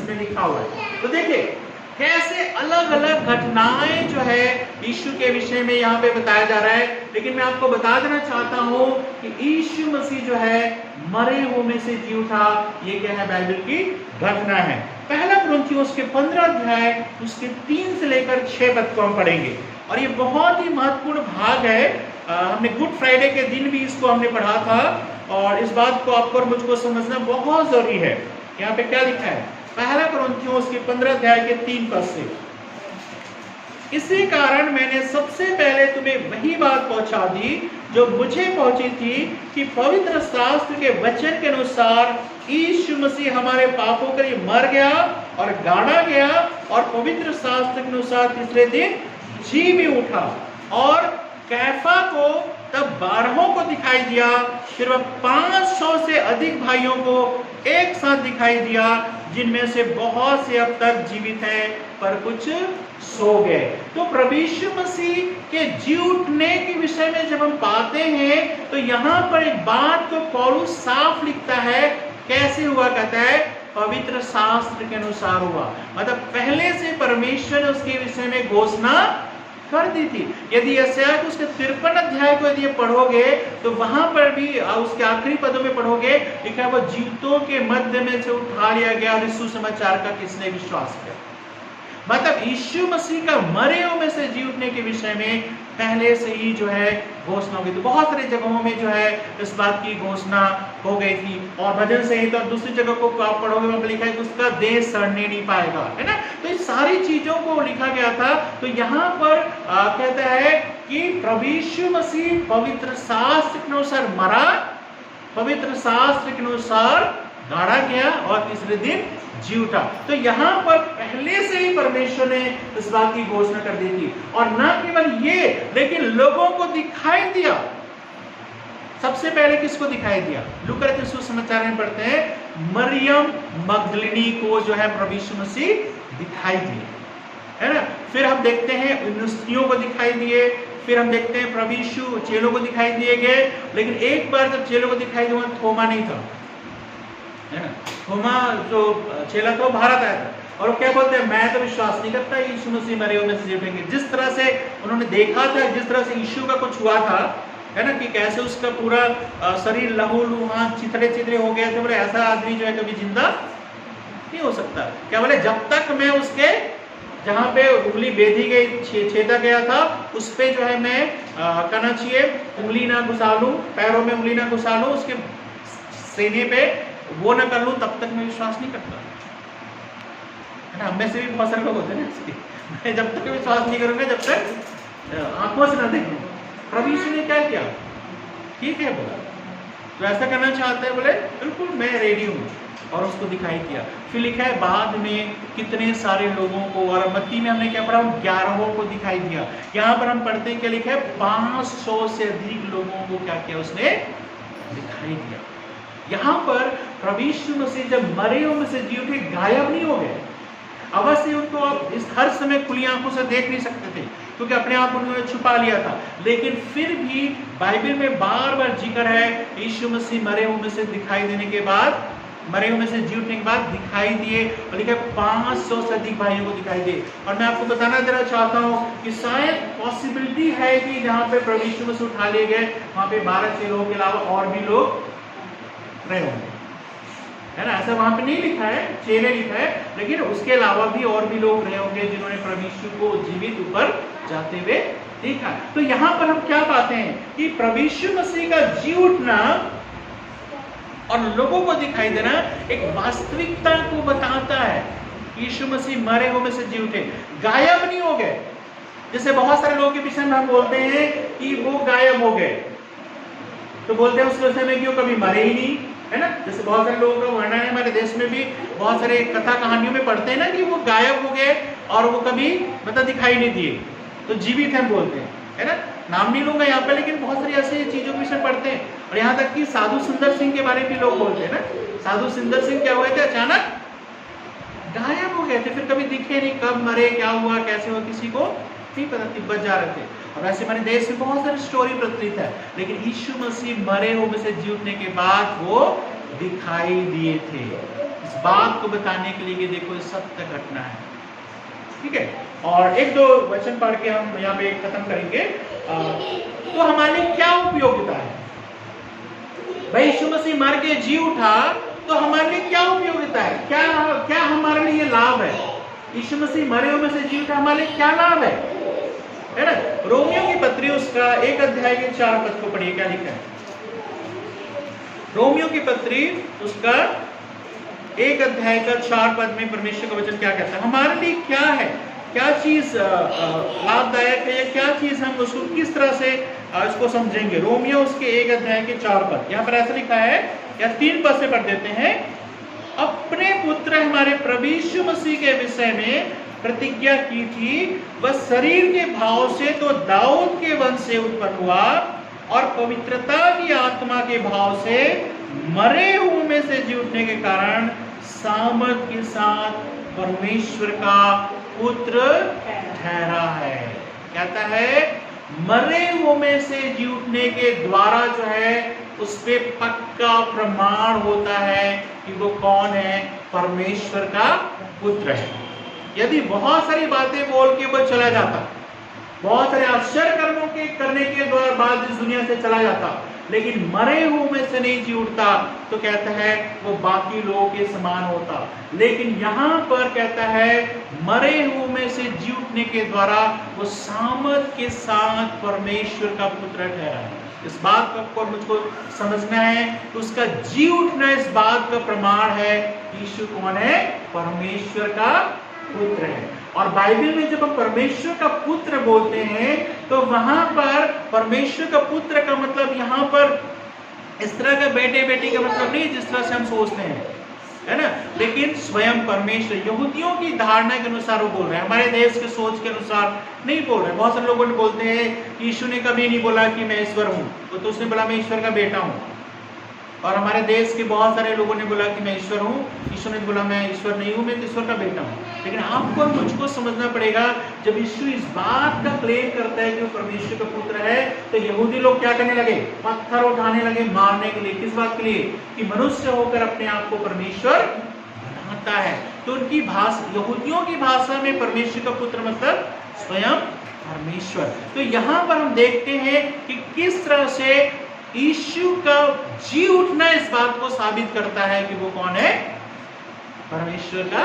इसमें लिखा हुआ है। तो देखिए कैसे अलग अलग घटनाएं जो है यीशु के विषय में यहाँ पे बताया जा रहा है। लेकिन मैं आपको बता देना चाहता हूँ कि यीशु मसीह जो है मरे हुए में से जी उठा, ये क्या है, बाइबल की घटना है। पहला कुरिन्थियों के 15 अध्याय उसके 3 से लेकर 6 पद को हम पढ़ेंगे और ये बहुत ही महत्वपूर्ण भाग है। हमने गुड फ्राइडे के दिन भी इसको हमने पढ़ा था और इस बात को आपको और मुझको समझना बहुत जरूरी है। यहाँ पे क्या लिखा है, पहला कुरिन्थियों के 15 अध्याय के 3 पद से, इसी कारण मैंने सबसे पहले तुम्हें वही बात पहुंचा दी जो मुझे पहुंची थी कि पवित्र शास्त्र के वचन के अनुसार यीशु मसीह हमारे पापों के लिए मर गया और गाड़ा गया और पवित्र शास्त्र के अनुसार तीसरे दिन जी भी उठा। और कैफा को तब 12 को दिखाई दिया, फिर वह 500 से अधिक भाइयों को एक साथ दिखाई दिया, जिनमें से बहुत से अब तक जीवित हैं पर कुछ सो गए। तो प्रभु यीशु मसीह के जी उठने के विषय में जब हम पाते हैं तो यहाँ पर एक बात को पौलुस साफ लिखता है, कैसे हुआ, कहता है पवित्र शास्त्र के अनुसार हुआ। मतलब पहले से परमेश्वर ने उसके विषय में घोषणा कर दी थी। यदि यशायाह के उसके 53 अध्याय को यदि पढ़ोगे तो वहां पर भी उसके आखिरी पदों में पढ़ोगे, लिखा है वो जीवितों के मध्य में से उठा लिया गया और इस सुसमाचार का किसने विश्वास किया। मतलब यीशु मसीह का मरे हुए में से जी उठने के विषय में पहले से ही जो है घोषणा हो गई। तो बहुत सारी जगहों में जो है इस बात की घोषणा हो गई थी। और भजन संहिता और दूसरी जगह को आप पढ़ोगे वहां पर लिखा है कि उसका देह सड़ने नहीं पाएगा, है ना। तो इस सारी चीजों को लिखा गया था। तो यहाँ पर कहता है कि प्रभु यीशु मसीह पवित्र शास्त्र के अनुसार मरा, पवित्र शास्त्र के अनुसार गाड़ा गया और तीसरे दिन जी उठा। तो यहाँ पर पहले से ही परमेश्वर ने इस बात की घोषणा कर दी थी। और न केवल ये, लेकिन लोगों को दिखाई दिया। सबसे पहले किसको दिखाई दिया? लूका के सुसमाचार में पढ़ते हैं मरियम मगदलिनी को जो है प्रभु यीशु मसीह दिखाई दिए, है ना। फिर हम देखते हैं स्त्रियों को दिखाई दिए, फिर हम देखते हैं प्रभु यीशु चेलों को दिखाई दिए गए। लेकिन एक बार जब चेलों को दिखाई दिया थोमा नहीं था, है ना। थोमा जो चेला था वो भारत आया था और वो क्या बोलते हैं, मैं तो विश्वास नहीं करता यीशु मसीह मरे हुए में से जी उठेंगे। जिस तरह से उन्होंने देखा था, जिस तरह से यीशु का कुछ हुआ था, है ना, कि कैसे उसका पूरा शरीर लहू लुहान चिथड़े चिथड़े हो गए थे, बोले ऐसा आदमी जो है कभी जिंदा नहीं हो सकता। क्या बोले, जब तक मैं उसके जहाँ पे उंगली बेधी गई, छेदा गया था, उस पे जो है मैं कहना चाहिए उंगली ना घुसा लूं, पैरों में उंगली ना घुसा लूं, उसके सीने पे वो ना कर लूं, तब तक मैं विश्वास नहीं करता, है ना। हम में से भी बहुत सारे लोग होते हैं ना, मैं जब तक विश्वास नहीं करूंगा जब तक आंखों से ना देखूं। प्रभु यीशु ने क्या किया, ठीक है बोला, तो ऐसा करना चाहते हैं, बोले बिल्कुल मैं रेडी हूँ, और उसको दिखाई दिया। फिर लिखा है बाद में कितने सारे लोगों को, और मत्ती में हमने क्या पढ़ा, 11 को दिखाई दिया। यहाँ पर हम पढ़ते हैं क्या लिखा है, 500 से अधिक लोगों को क्या किया, उसने दिखाई दिया। यहाँ पर प्रभु यीशु मसीह जब मरे हुए में से जी उठे, गायब नहीं हो गए। अवश्य उनको आप इस हर समय खुली आंखों से देख नहीं सकते थे, क्योंकि अपने आप उन्होंने छुपा लिया था। लेकिन फिर भी बाइबल में बार बार जिक्र है यीशु मसीह मरे हुए में से दिखाई देने के बाद, मरे हुए में से जी उठने के बाद दिखाई दिए, और लिखा 500 से अधिक भाइयों को दिखाई दिए। और मैं आपको बताना देना चाहता हूँ कि शायद पॉसिबिलिटी है कि जहाँ पे प्रभु यीशु मसीह उठा लिए गए, वहाँ पे 12 चेलों के अलावा और भी लोग रहे होंगे, है ना। ऐसा वहां पे नहीं लिखा है, चेले लिखा है, लेकिन उसके अलावा भी और भी लोग रहे होंगे जिन्होंने प्रभु यीशु को जीवित ऊपर जाते हुए देखा। तो यहाँ पर हम क्या पाते हैं कि प्रभु यीशु मसीह का जी उठना और लोगों को दिखाई देना एक वास्तविकता को बताता है। यीशु मसीह मरे हुए में से जी उठे, गायब नहीं हो गए। जैसे बहुत सारे लोगों के विषय में हम बोलते हैं कि वो गायब हो गए, तो बोलते हैं उसके विषय में कि वो कभी मरे ही नहीं, है ना। जैसे बहुत सारे लोगों का वर्णन है, हमारे देश में भी बहुत सारे कथा कहानियों में पढ़ते हैं ना कि वो गायब हो गए और वो कभी मतलब दिखाई नहीं दिए, तो जीवित हैं बोलते हैं, है ना। नाम नहीं लूंगा यहाँ पे, लेकिन बहुत सारी ऐसी चीजों के विषय पढ़ते हैं। और यहाँ तक कि साधु सुंदर सिंह के बारे में भी लोग बोलते हैं ना, साधु सुंदर सिंह क्या हुए थे, अचानक गायब हो गए थे, फिर कभी दिखे नहीं, कब मरे, क्या हुआ, कैसे हुआ, किसी को नहीं पता, तिब्बत जा रहे थे। और ऐसे हमारे देश में बहुत सारी स्टोरी प्रचलित है, लेकिन यीशु मसीह मरे हुए में से जी उठने के बाद वो दिखाई दिए थे। इस बात को बताने के लिए कि देखो ये सत्य घटना है। ठीक है, और एक दो वचन पढ़ के हम यहाँ पे खत्म करेंगे। तो हमारे लिए क्या उपयोगिता है? भाई यीशु मसीह मर के जी उठा तो हमारे लिए क्या उपयोगिता है? क्या क्या हमारे लिए लाभ है? यीशु मसीह मरे हुए में से जी उठा, हमारे लिए क्या लाभ है ना? रोमियो की पत्री उसका 1 अध्याय के 4 पद को पढ़िए, क्या लिखा है? रोमियो की पत्री उसका 1 अध्याय का 4 पद में परमेश्वर का वचन क्या कहता है? हमारे लिए क्या है, क्या चीज लाभदायक है, या क्या चीज हम उसको किस तरह से इसको समझेंगे? रोमियो उसके 1 अध्याय के 4 पद, यहाँ पर ऐसा लिखा है, या 3 पद से पढ़ देते हैं। अपने पुत्र हमारे प्रभु यीशु मसीह के विषय में प्रतिज्ञा की थी, वह शरीर के भाव से तो दाऊद के वंश से उत्पन्न हुआ, और पवित्रता की आत्मा के भाव से मरे हुए में से जी उठने के कारण सामर्थ के साथ परमेश्वर का पुत्र ठहरा है। कहता है मरे हुए में से जी उठने के द्वारा जो है उस पे पक्का प्रमाण होता है कि वो कौन है, परमेश्वर का पुत्र है। यदि बहुत सारी बातें बोल के वो चला जाता, बहुत सारे आश्चर्य कर्मों के करने के बाद इस दुनिया से चला जाता, लेकिन मरे हुए में से नहीं जी उठता, तो कहता है वो बाकी लोगों के समान होता। लेकिन यहाँ पर कहता है मरे हुए में से जी उठने के द्वारा वो सामर्थ के साथ परमेश्वर का पुत्र ठहरा है। इस बात को आपको मुझको समझना है, तो उसका जी उठना इस बात का प्रमाण है यीशु कौन है, परमेश्वर का पुत्र है। और बाइबल में जब हम परमेश्वर का पुत्र बोलते हैं तो वहां पर परमेश्वर का पुत्र का मतलब यहाँ पर इस तरह का बेटे बेटी का मतलब नहीं जिस तरह से हम सोचते हैं, है ना, लेकिन स्वयं परमेश्वर यहूदियों की धारणा के अनुसार वो बोल रहे हैं, हमारे देश के सोच के अनुसार नहीं बोल रहे। बहुत सारे लोगों ने बोलते हैं कि यीशु ने कभी नहीं बोला कि मैं ईश्वर हूँ, तो उसने बोला मैं ईश्वर का बेटा हूँ। और हमारे देश के बहुत सारे लोगों ने बोला कि मैं ईश्वर हूँ, ईश्वर ने बोला मैं ईश्वर नहीं हूँ, मैं ईश्वर का बेटा हूँ। लेकिन आपको मुझको समझना पड़ेगा, जब यीशु इस बात का क्लेम करता है कि वो परमेश्वर का पुत्र है, तो यहूदी लोग क्या करने लगे, पत्थर उठाने लगे मारने के लिए। किस बात के लिए? कि मनुष्य होकर अपने आप को परमेश्वर बनाता है। तो उनकी भाषा, यहूदियों की भाषा में परमेश्वर का पुत्र मतलब स्वयं परमेश्वर। तो यहाँ पर हम देखते हैं कि किस तरह से यीशु का जी उठना इस बात को साबित करता है कि वो कौन है, परमेश्वर का